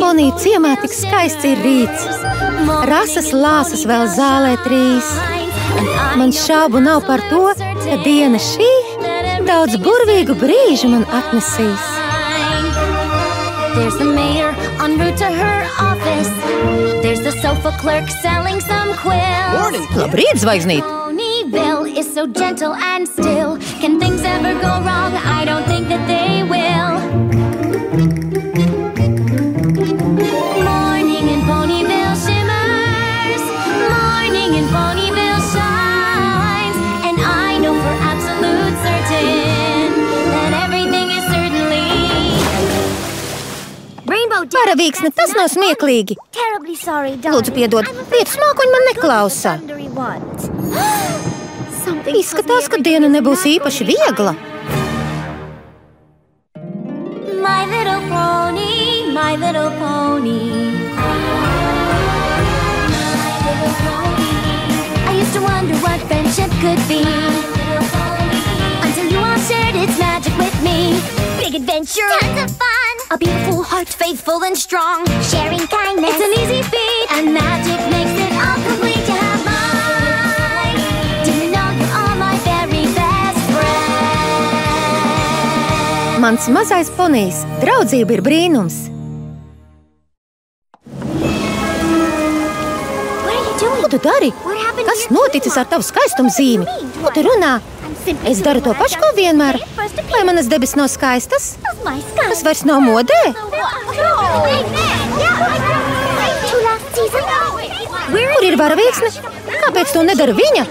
Ponī ciemā tik skaists ir rīts. Rasas lāsas vēl zālē trīs. Man šaubu nav par to, ka diena šī daudz burvīgu brīžu man atnesīs. There's the mayor en route to her office. There's the sofa clerk selling some quills. Morning. Labrīt, zvaigznīt! Ponyville is so gentle and still. Can things ever go wrong? I don't think that they will. Morning in Ponyville shimmers. Morning in Ponyville shines. And I know for absolute certain that everything is certainly Paravīksne, tas nav smieklīgi. Lūdzu, piedod, lietus mākoņi man neklausa. Izskatās, ka diena nebūs īpaši viegla. My little pony, my little pony. I used to wonder what friendship could be, until you all shared its magic with me. Big adventure, tons of fun, a beautiful heart, faithful and strong. Sharing kindness, it's an easy feat, and magic makes it all complete to have mine. Didn't know you are my very best friend. Mans mazais ponijs, draudzība ir brīnums. Ko tu dari? Kas noticis ar tavu skaistumzīmi? Ko tu runā? Es daru to pašu, ko vienmēr. Vai manas debesis nav skaistas? Tas vairs nav modē? Kur ir varavīksne? Kāpēc to nedara viņa?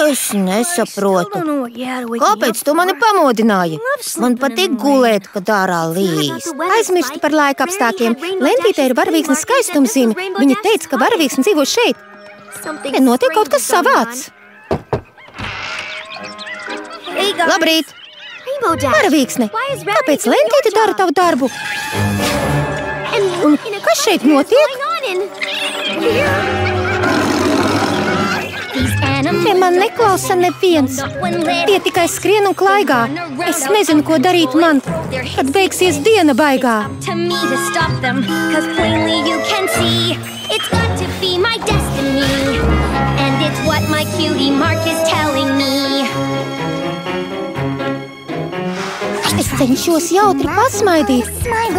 Es nesaprotu. Kāpēc tu mani pamodināji? Man patīk gulēt, kad ārā līs. Aizmirsti par laika apstākļiem. Lentītē ir varavīksnes skaistumzīme. Viņa teica, ka varavīksne dzīvo šeit. Notiek kaut kas savāds. Labrīt! Varavīksne, kāpēc Lentīte dara tavu darbu? Un kas šeit notiek? Te man neklausa neviens. Tie tikai skrien un klaigā. Es nezinu, ko darīt man, kad beigsies diena baigā. Es cenšos jautri pasmaidīt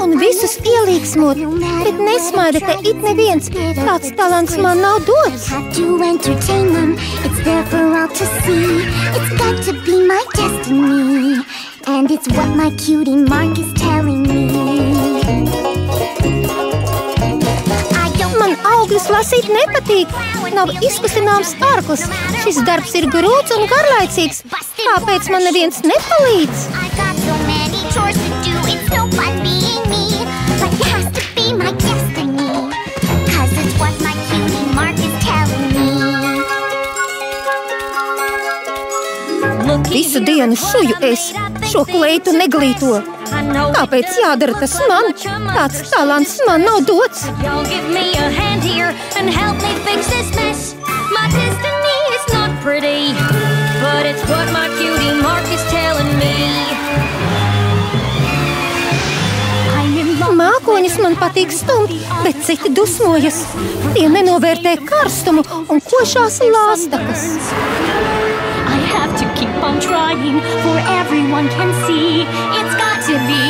un visus ielīgsmot, bet nesmaida te it neviens. Tāds talants man nav dots. Man augļus lasīt nepatīk. Nav izkustināms ārklis. Šis darbs ir grūts un garlaicīgs. Kāpēc man neviens nepalīdz? Visu dienu šuju es, šo kleitu neglīto. Kāpēc jādara tas man? Tāds talants man nav dots. Mākoņus man patīk stumt, bet citi dusmojas. Tie nenovērtē karstumu un košās lāstakas. I have to keep on trying, for everyone can see it's got to be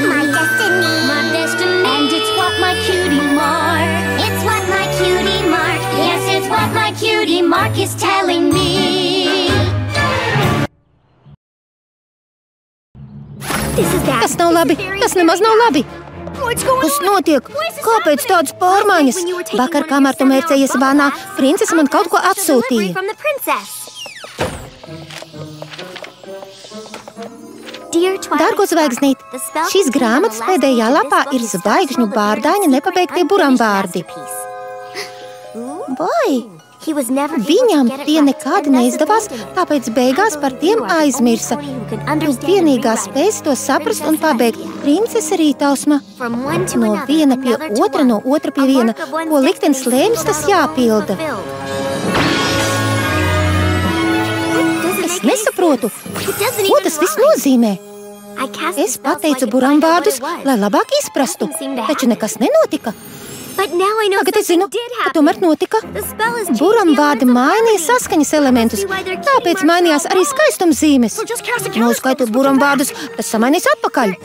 my destiny, my destiny. And it's what my cutie mark, it's what my cutie mark, yes, it's what my cutie mark is telling me. Tas nav labi, tas nemaz nav labi. Kas notiek? Kāpēc tādas pārmaiņas? Vakar, kamēr tu mērcējies vānā, princese man kaut ko atsūtīja. Dārgo zvaigznīt, šīs grāmatas pēdējā lapā ir zvaigžņu bārdāņa nepabeigtie buramvārdi. Vai? Viņam tie nekādi neizdevās, tāpēc beigās par tiem aizmirsa. Vienīgā spējas to saprast un pabeigt princese Rītausma. No viena pie otra, no otra pie viena. Ko liktenis lēmis, tas jāpilda. Es nesaprotu, ko tas viss nozīmē. Es pateicu buramvārdus, lai labāk izprastu, taču nekas nenotika. Tagad es zinu, ka tomēr notika. Buramvārdi mainīja saskaņas elementus, tāpēc mainījās arī skaistumzīmes. Noskaitot buramvārdus, tas samainīs atpakaļ.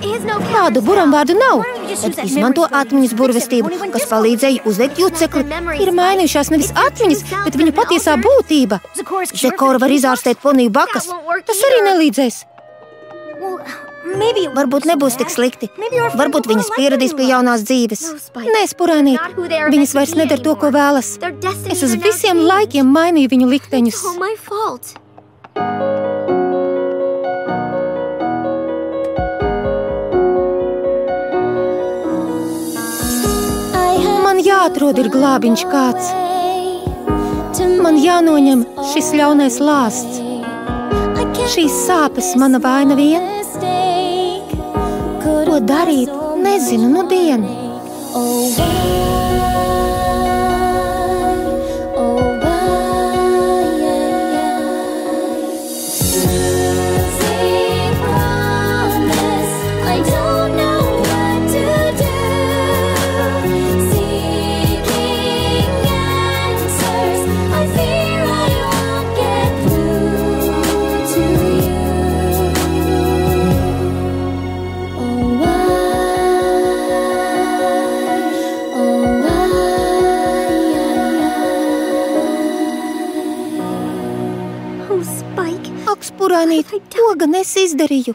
Tādu buramvārdu nav. Tad izmanto atmiņas burvestību, kas palīdzēja uzveikt jucekli. Ir mainījušās nevis atmiņas, bet viņa patiesā būtība. Zekora var izārstēt poniju bakas. Tas arī nelīdzēs. Varbūt nebūs tik slikti. Varbūt viņas pieradīs pie jaunās dzīves. Nē, Spurainīt, viņas vairs nedara to, ko vēlas. Es uz visiem laikiem mainīju viņu likteņus. Man jāatrod ir glābiņš kāds. Man jānoņem šis ļaunais lāsts. Šīs sāpes mana vaina vien. Ko darīt, nezinu nudien. Spurainīt, to gan es izdarīju.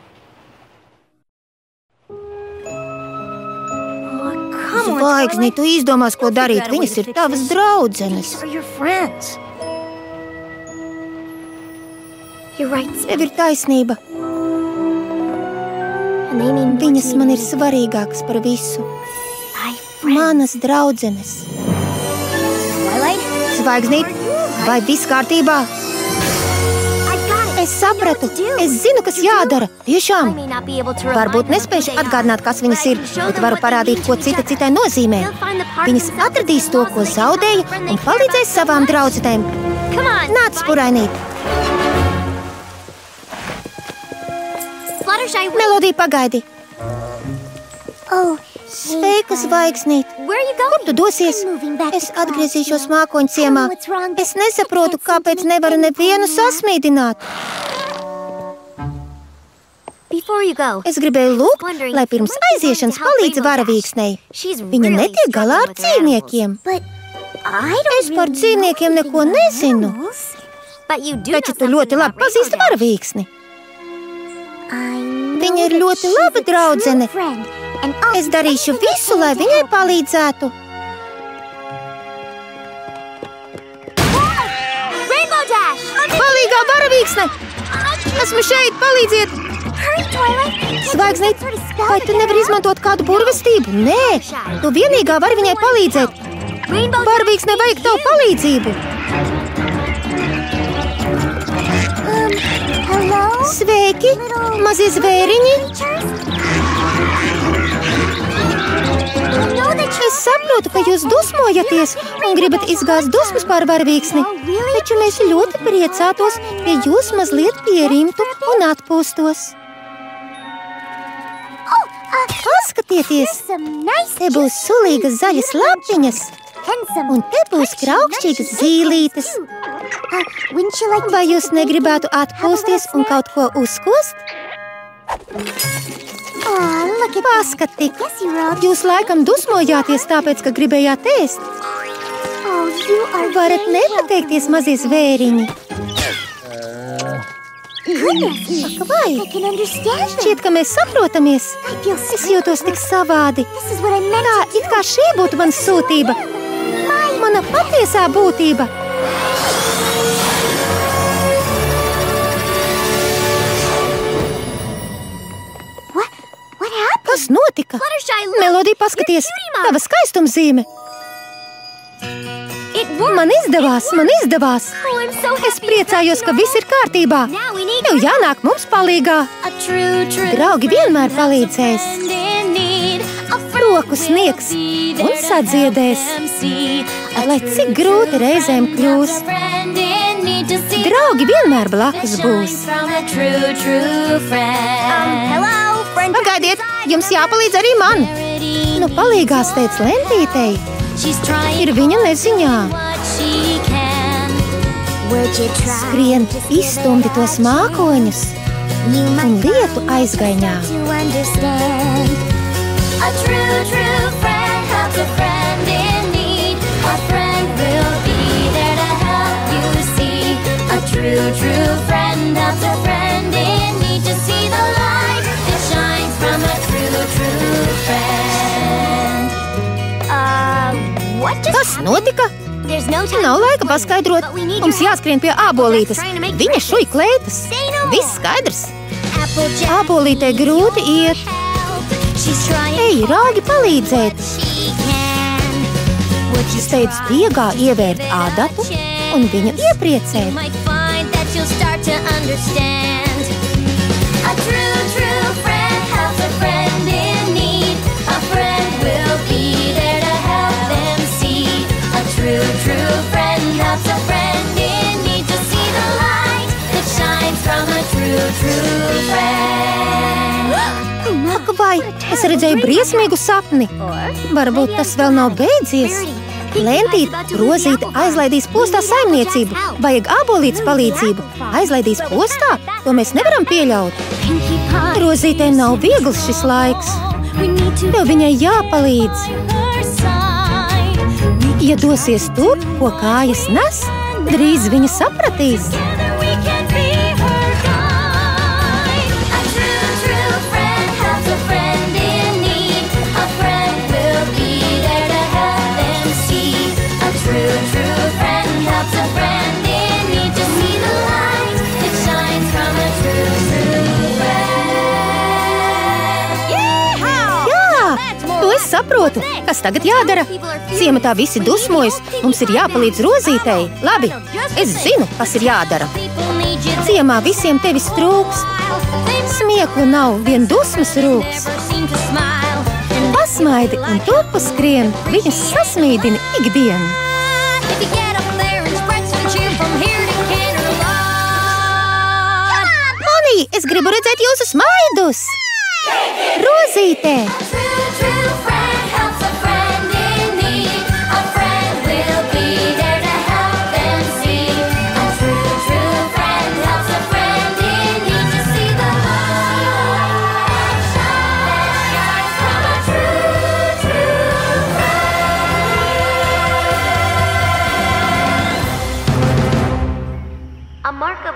Zvaigzni, tu izdomās, ko darīt. Viņas ir tavas draudzenes. Tev ir taisnība. Viņas man ir svarīgākas par visu. Manas draudzenes. Zvaigznīt, vai viss kārtībā? Es sapratu, es zinu, kas jādara. Tiešām. Varbūt nespēšu atgādināt, kas viņas ir, bet varu parādīt, ko cita citai nozīmē. Viņas atradīs to, ko zaudēja, un palīdzēs savām draudzenēm. Nāc, Spurainīt. Melodija, pagaidi. Sveika, Zvaigznīt. Kur tu dosies? Es atgriezīšos mākoņu ciemā. Es nesaprotu, kāpēc nevaru nevienu sasmīdināt. Es gribēju lūgt, lai pirms aiziešanas palīdz varavīksnei. Viņa netiek galā ar dzīvniekiem. Es par dzīvniekiem neko nezinu. Taču tu ļoti labi pazīsti varavīksni. Viņa ir ļoti laba draudzene. Es darīšu visu, lai viņai palīdzētu. Palīgā varavīksne! Esmu šeit, palīdziet! Zvaigznīt, vai tu nevari izmantot kādu burvestību? Nē, tu vienīgā vari viņai palīdzēt. Varavīksne vajag tavu palīdzību. Sveiki, mazie zvēriņi! Es saprotu, ka jūs dusmojaties un gribat izgāzt dusmas pār varavīksni, taču mēs ļoti priecātos, ja jūs mazliet pierimtu un atpūstos. Paskatieties! Te būs sulīgas zaļas lapiņas, un te būs kraukšķīgas zīlītes. Vai jūs negribētu atpūsties un kaut ko uzkost? Paskati! Jūs laikam dusmojāties tāpēc, ka gribējāt ēst. Varat nepateikties, mazie zvēriņi. Ak, vai? Šķiet, ka mēs saprotamies. Es jūtos tik savādi. Tā, it kā šī būtu mana sūtība. Mana patiesā būtība. Kas notika? Melodija, paskaties, tava skaistumzīme. Man izdevās. Es priecājos, ka viss ir kārtībā. Tev jānāk mums palīgā. Draugi vienmēr palīdzēs. Roku sniegs un sadziedēs. Lai cik grūti reizēm kļūs. Draugi vienmēr blakus būs. Pagaidiet, jums jāpalīdz arī man. Nu, palīgā steidz Lentītei. Ir viņa neziņā. Skrien, izstumdi tos mākoņus un lietu aizgaiņā. A true friend helps a friend in need. A friend will be there to help you see. A true friend helps a friend in need to see the light that shines from a true friend. Kas notika? Nav laika paskaidrot. Mums jāskrien pie ābolītes. Viņa šuj kleitas. Viss skaidrs. Ābolītei grūti iet. Ej, raugi palīdzēt! Steidz diegā ievērt ādatu un viņu iepriecēt. Ak, vai es redzēju briesmīgu sapni? Varbūt tas vēl nav beidzies. Lentīte, Rozīte aizlaidīs postā saimniecību. Vajag ābolītes palīdzību. Aizlaidīs postā? To mēs nevaram pieļaut. Rozītei nav viegls šis laiks. Tev viņai jāpalīdz. Ja dosies tur, ko kājas nes, drīz viņa sapratīs. Saprotu, kas tagad jādara. Ciematā visi dusmojas, mums ir jāpalīdz Rozītei. Labi, es zinu, kas ir jādara. Ciemā visiem tevis trūks. Smieklu nav, vien dusmas rūks. Pasmaidi un turpu skrien, viņus sasmīdini ikdien. Manī, es gribu redzēt jūsu smaidus. Rozīte!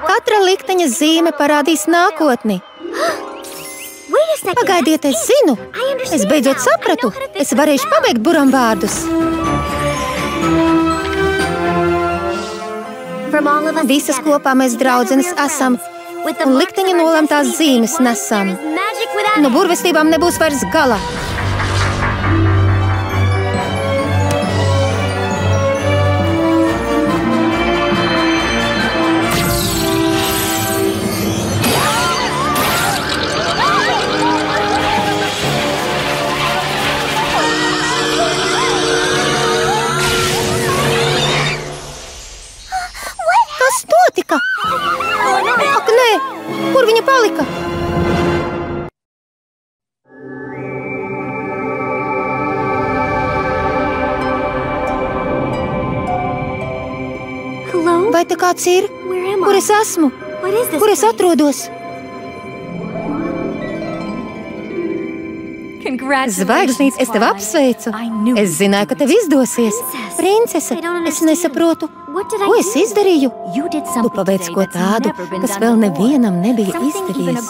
Katra likteņa zīme parādīs nākotni. Pagaidiet, es zinu. Es beidzot sapratu. Es varēšu pabeigt buramvārdus. Visas kopā mēs draudzenes esam un likteņa nolemtās zīmes nesam. No burvestībām nebūs vairs gala. Ak, nē! Kur viņa palika? Vai te kāds ir? Kur es esmu? Kur es atrodos? Zvaigznīt, es tev apsveicu. Es zināju, ka tev izdosies. Princese, es nesaprotu. Ko es izdarīju? Tu paveic ko tādu, kas vēl nevienam nebija izdevies.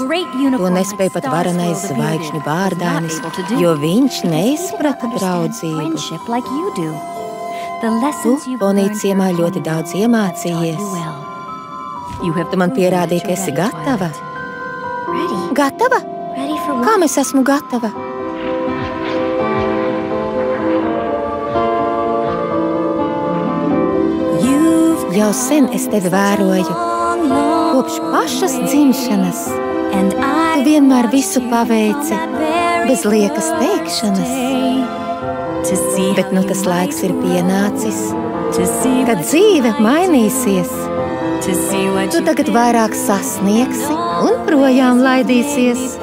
To nespēja pat varenais zvaigžņu bārdainis, jo viņš neizprata draudzību. Tu, Ponija ciemā, ļoti daudz iemācījies. Tu man pierādīji, ka esi gatava. Gatava? Kam es esmu gatava? Jau sen es tevi vēroju, kopš pašas dzimšanas. Tu vienmēr visu paveici, bez liekas teikšanas. Bet nu tas laiks ir pienācis Kad dzīve mainīsies, tu tagad vairāk sasniegsi un projām laidīsies.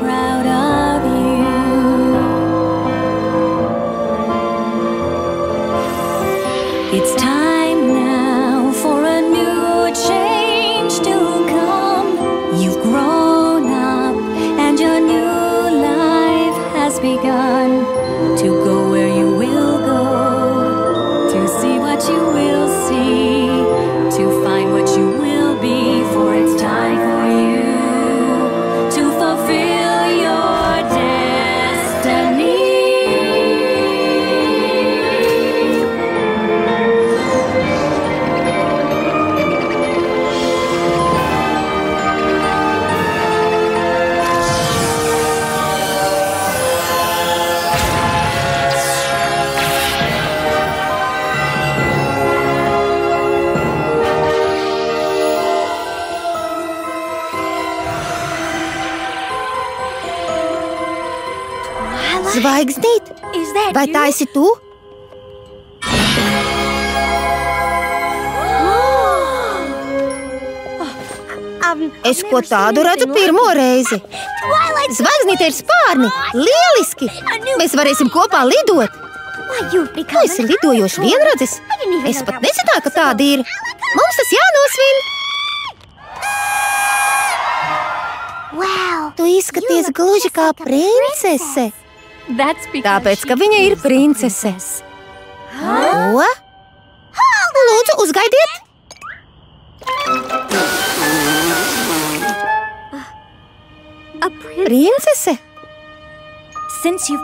It's time now for a new change to come. You've grown up and your new life has begun. To go where you will go, to see what you will see, to find what you will be, for it's time for you to fulfill your destiny. Zvaigznīt, vai tā esi tu? Es ko tādu redzu pirmo reizi. Zvaigznīte ir spārni, lieliski! Mēs varēsim kopā lidot. Tu esi lidojošs vienradzis. Es pat nezināju, ka tāda ir. Mums tas jānosvin. Tu izskaties gluži kā princese. Tāpēc, ka viņa ir princese. Ko? Lūdzu, uzgaidiet! Princese?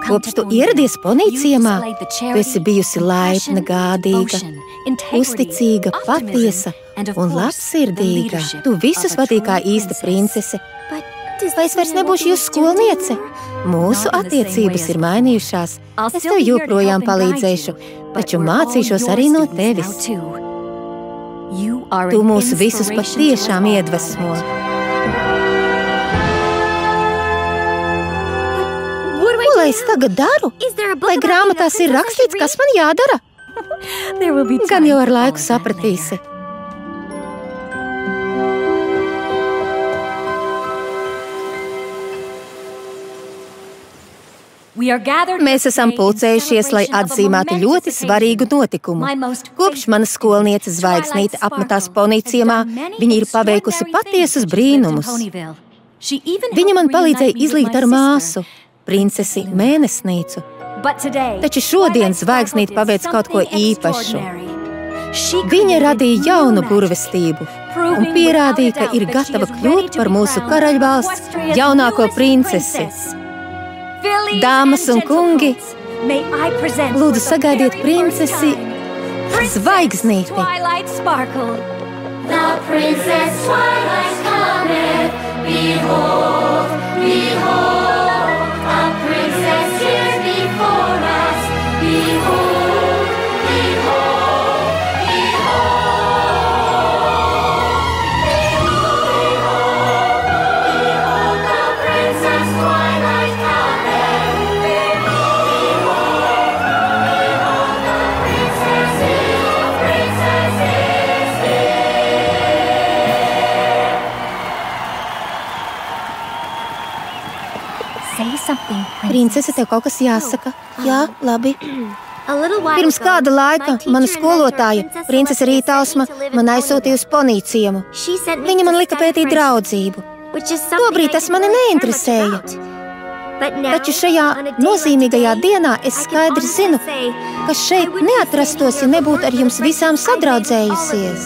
Kopš tu ieradies Ponīciemā, tu esi bijusi laipna, gādīga, uzticīga, patiesa un labsirdīga. Tu visus vadīji kā īsta princese. Vai es vairs nebūšu jūsu skolniece? Mūsu attiecības ir mainījušās. Es tev joprojām palīdzēšu, taču mācīšos arī no tevis. Tu mūs visus patiešām iedvesmo. Ko lai es tagad daru? Vai grāmatās ir rakstīts, kas man jādara? Gan jau ar laiku sapratīsi. Mēs esam pulcējušies, lai atzīmētu ļoti svarīgu notikumu. Kopš mana skolniece Zvaigznīte apmetās Ponīciemā, viņa ir paveikusi patiesus brīnumus. Viņa man palīdzēja izlīgt ar māsu, princesi Mēnesnīcu. Taču šodien Zvaigznīte paveic kaut ko īpašu. Viņa radīja jaunu burvestību un pierādīja, ka ir gatava kļūt par mūsu karaļvalsts jaunāko princesi. Dāmas un kungi, lūdzu sagaidiet princesi Zvaigznīti. The princess Twilight cometh, behold, behold, a princess here before us, behold, behold, behold, behold, the princess Twilight cometh, behold, behold, the princess is here. Princese, tev kaut kas jāsaka. Jā, labi. Pirms kāda laika mana skolotāja, princese Rītausma, man aizsūtīja uz Ponīciemu. Viņa man lika pētīt draudzību. Tobrīd tas mani neinteresēja. Taču šajā nozīmīgajā dienā es skaidri zinu, ka šeit neatrastos, ja nebūtu ar jums visām sadraudzējusies.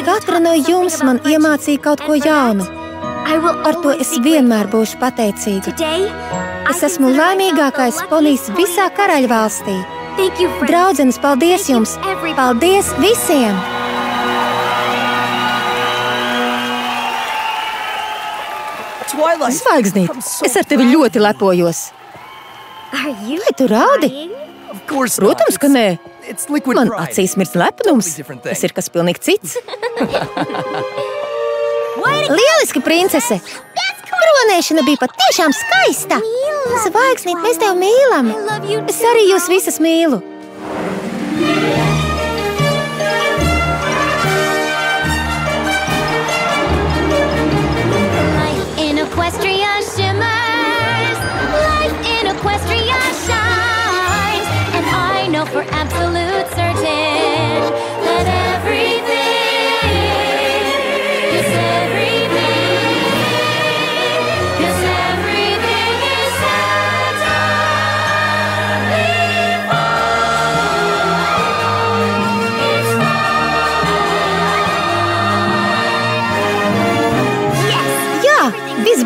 Katra no jums man iemācīja kaut ko jaunu. Par to es vienmēr būšu pateicīga. Es esmu laimīgākais ponijs visā karaļvalstī. Draudzenes, paldies jums! Paldies visiem! Zvaigznīt, es ar tevi ļoti lepojos. Vai tu raudi? Protams, ka nē. Man acīs mirst lepnums. Tas ir kas pilnīgi cits. Lieliski, princese! Kronēšana bija patiešām skaista. Zvaigznīt, mēs tevi mīlam. Es arī jūs visas mīlu.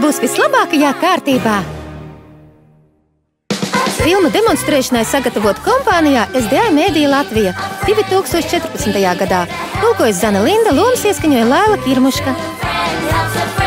būs vislabākajā kārtībā. Filmu demonstrēšanai sagatavot kompānijā SDA Media Latvija 2014. gadā. Tulkojas Zana Linda, lomas ieskaņoja Laila Kirmuška.